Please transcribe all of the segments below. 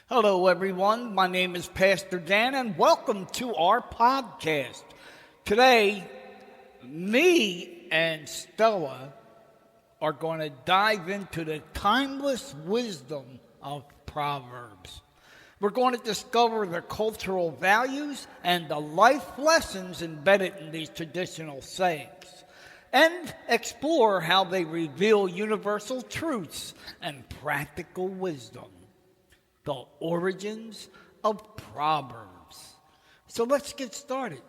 Hello, everyone. My name is Pastor Dan, and welcome to our podcast. Today, me and Stella are going to dive into the timeless wisdom of Proverbs. We're going to discover the cultural values and the life lessons embedded in these traditional sayings, and explore how they reveal universal truths and practical wisdom. The Origins of Proverbs. So let's get started.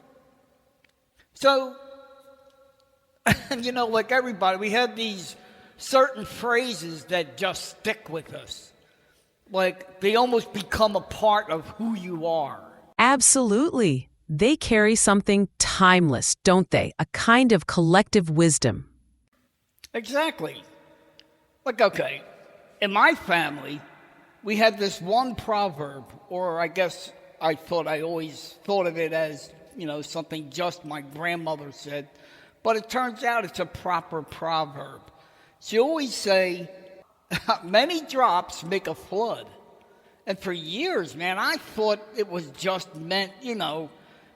So, like everybody, we have these certain phrases that just stick with us. Like they almost become a part of who you are. Absolutely. They carry something timeless, don't they? A kind of collective wisdom. Exactly. Okay, in my family, we had this one proverb, or I guess I always thought of it as, something just my grandmother said. But it turns out it's a proper proverb. She always say, many drops make a flood. And for years, man, I thought it was just meant,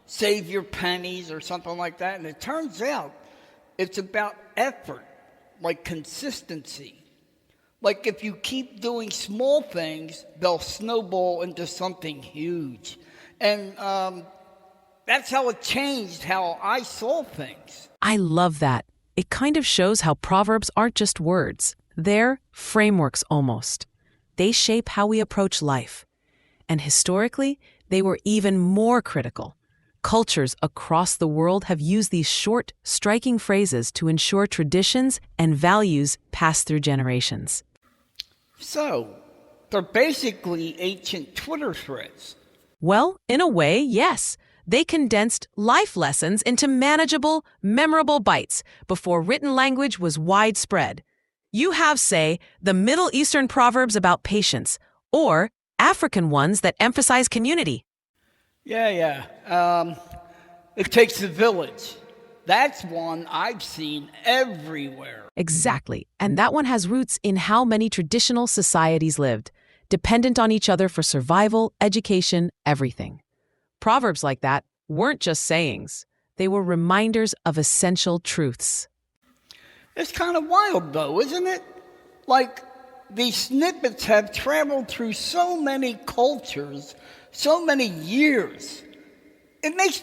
save your pennies or something like that. And it turns out it's about effort, like consistency. Like if you keep doing small things, they'll snowball into something huge. And that's how it changed how I saw things. I love that. It kind of shows how Proverbs aren't just words. They're frameworks almost. They shape how we approach life. And historically, they were even more critical. Cultures across the world have used these short, striking phrases to ensure traditions and values pass through generations. So, they're basically ancient Twitter threads. Well, in a way, yes. They condensed life lessons into manageable, memorable bites before written language was widespread. You have, say, the Middle Eastern proverbs about patience, or African ones that emphasize community. Yeah. It takes a village. That's one I've seen everywhere. Exactly. And that one has roots in how many traditional societies lived, dependent on each other for survival, education, everything. Proverbs like that weren't just sayings. They were reminders of essential truths. It's kind of wild, though, isn't it? Like, these snippets have traveled through so many cultures, so many years. It makes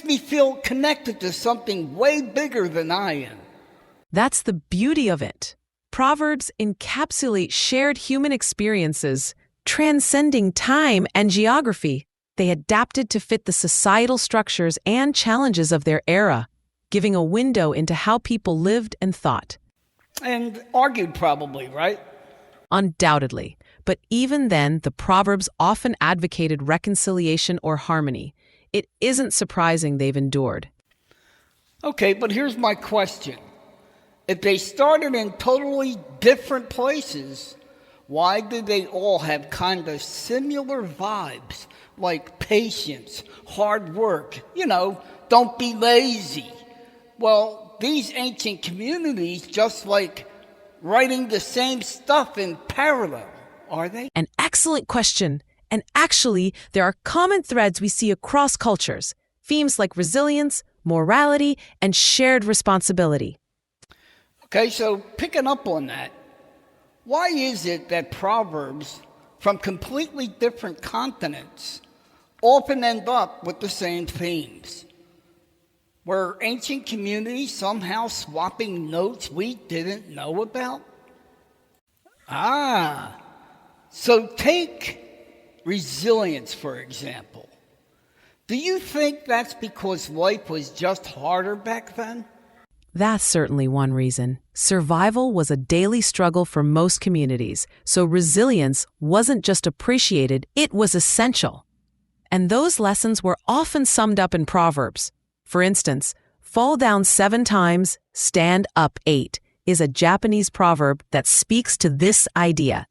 me feel connected to something way bigger than I am. That's the beauty of it. Proverbs encapsulate shared human experiences, transcending time and geography. They adapted to fit the societal structures and challenges of their era, giving a window into how people lived and thought. And argued probably, right? Undoubtedly. But even then, the Proverbs often advocated reconciliation or harmony. It isn't surprising they've endured. Okay, but here's my question. If they started in totally different places, why do they all have kind of similar vibes? Like patience, hard work, don't be lazy. Well, these ancient communities just like writing the same stuff in parallel, are they? An excellent question. And actually, there are common threads we see across cultures, themes like resilience, morality, and shared responsibility. Okay, so picking up on that, why is it that Proverbs from completely different continents often end up with the same themes? Were ancient communities somehow swapping notes we didn't know about? So take resilience, for example. Do you think that's because life was just harder back then? That's certainly one reason. Survival was a daily struggle for most communities, so resilience wasn't just appreciated, it was essential. And those lessons were often summed up in Proverbs. For instance, fall down 7 times, stand up 8 is a Japanese proverb that speaks to this idea.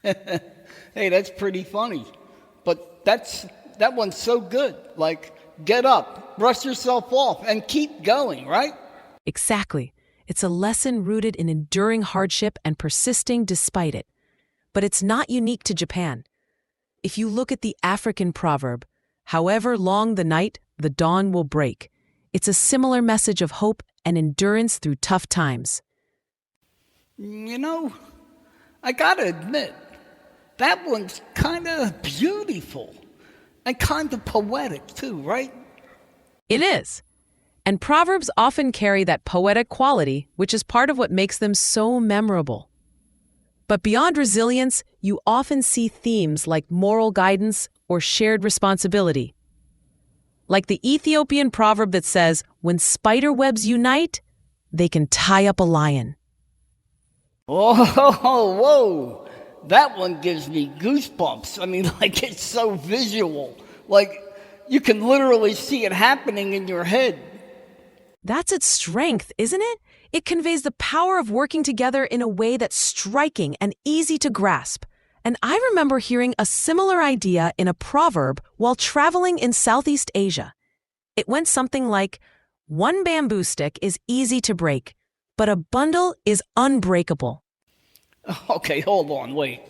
Hey, that's pretty funny. But that one's so good. Like, get up, brush yourself off, and keep going, right? Exactly. It's a lesson rooted in enduring hardship and persisting despite it. but it's not unique to Japan. If you look at the African proverb, however long the night, the dawn will break, it's a similar message of hope and endurance through tough times. You know, I gotta admit, that one's kind of beautiful and kind of poetic too, right? It is. And proverbs often carry that poetic quality, which is part of what makes them so memorable. But beyond resilience, you often see themes like moral guidance or shared responsibility. Like the Ethiopian proverb that says, when spider webs unite, they can tie up a lion. Oh, whoa. That one gives me goosebumps. I mean, like, it's so visual. Like, you can literally see it happening in your head. That's its strength, isn't it? It conveys the power of working together in a way that's striking and easy to grasp. And I remember hearing a similar idea in a proverb while traveling in Southeast Asia. It went something like, one bamboo stick is easy to break, but a bundle is unbreakable. Okay, hold on, wait.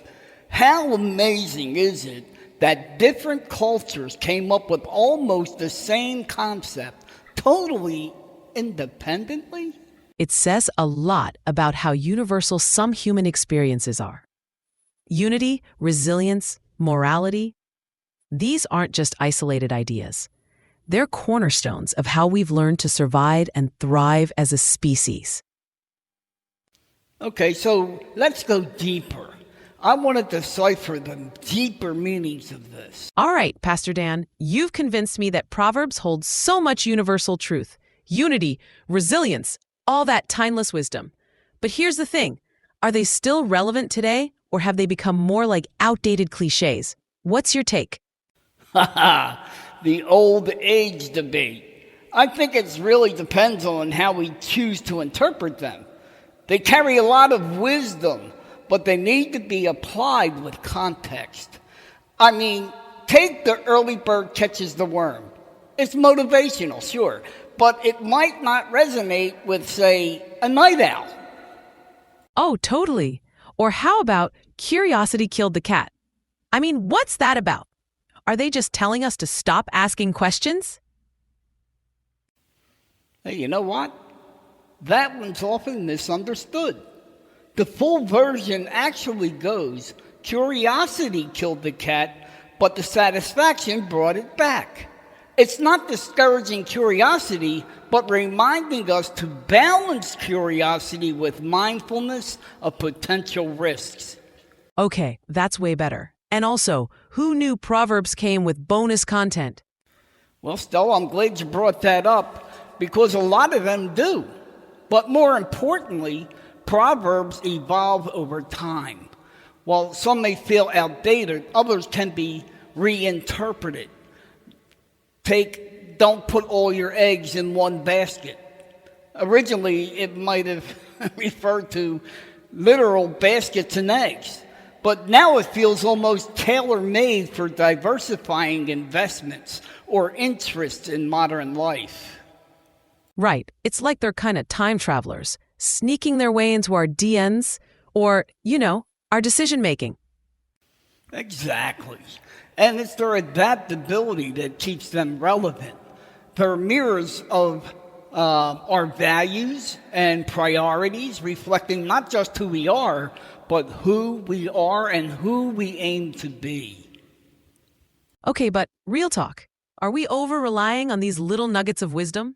How amazing is it that different cultures came up with almost the same concept, totally independently? It says a lot about how universal some human experiences are. Unity, resilience, morality, these aren't just isolated ideas. They're cornerstones of how we've learned to survive and thrive as a species. Okay, so let's go deeper. I want to decipher the deeper meanings of this. All right, Pastor Dan, you've convinced me that Proverbs hold so much universal truth, unity, resilience, all that timeless wisdom. But here's the thing. Are they still relevant today, or have they become more like outdated cliches? What's your take? The old age debate. I think it really depends on how we choose to interpret them. They carry a lot of wisdom, but they need to be applied with context. I mean, take the early bird catches the worm. It's motivational, sure, but it might not resonate with, say, a night owl. Oh, totally. Or how about curiosity killed the cat? I mean, what's that about? Are they just telling us to stop asking questions? Hey, you know what? That one's often misunderstood. The full version actually goes, curiosity killed the cat, but the satisfaction brought it back. It's not discouraging curiosity, but reminding us to balance curiosity with mindfulness of potential risks. Okay, that's way better. And also, who knew Proverbs came with bonus content? Well, Stella, I'm glad you brought that up, because a lot of them do. But more importantly, Proverbs evolve over time. While some may feel outdated, others can be reinterpreted. Take, don't put all your eggs in one basket. Originally, it might have referred to literal baskets and eggs. But now it feels almost tailor-made for diversifying investments or interests in modern life. Right. It's like they're kind of time travelers, sneaking their way into our DNs or, our decision-making. Exactly. And it's their adaptability that keeps them relevant. They're mirrors of our values and priorities, reflecting not just who we are, but who we are and who we aim to be. Okay, but real talk. Are we over-relying on these little nuggets of wisdom?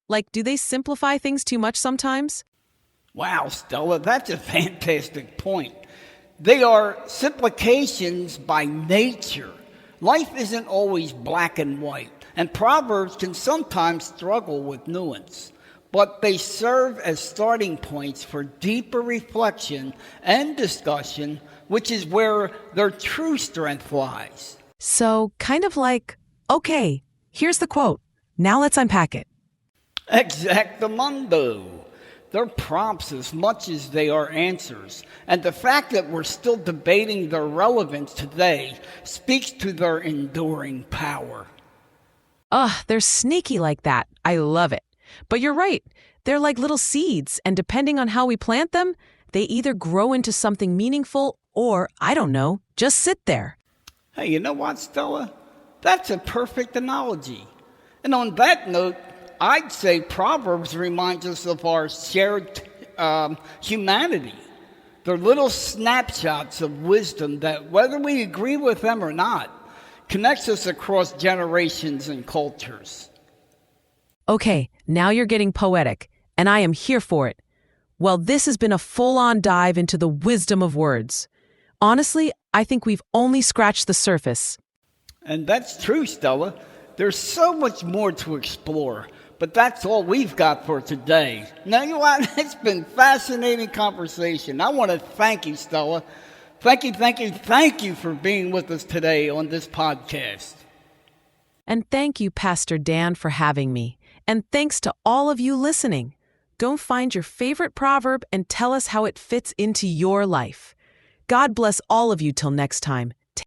Like, do they simplify things too much sometimes? Wow, Stella, that's a fantastic point. They are simplifications by nature. Life isn't always black and white, and Proverbs can sometimes struggle with nuance. But they serve as starting points for deeper reflection and discussion, which is where their true strength lies. So, kind of like, okay, here's the quote. Now let's unpack it. Exactamundo. They're prompts as much as they are answers. And the fact that we're still debating their relevance today speaks to their enduring power. They're sneaky like that. I love it. But you're right. They're like little seeds, and depending on how we plant them, they either grow into something meaningful Or, I don't know, just sit there. Hey, you know what, Stella? That's a perfect analogy. And on that note, I'd say Proverbs reminds us of our shared humanity. They're little snapshots of wisdom that, whether we agree with them or not, connects us across generations and cultures. Okay, now you're getting poetic, and I am here for it. Well, this has been a full-on dive into the wisdom of words. Honestly, I think we've only scratched the surface. And that's true, Stella. There's so much more to explore, but that's all we've got for today. Now, you know what? It's been fascinating conversation. I want to thank you, Stella. Thank you for being with us today on this podcast. And thank you, Pastor Dan, for having me. And thanks to all of you listening. Go find your favorite proverb and tell us how it fits into your life. God bless all of you till next time.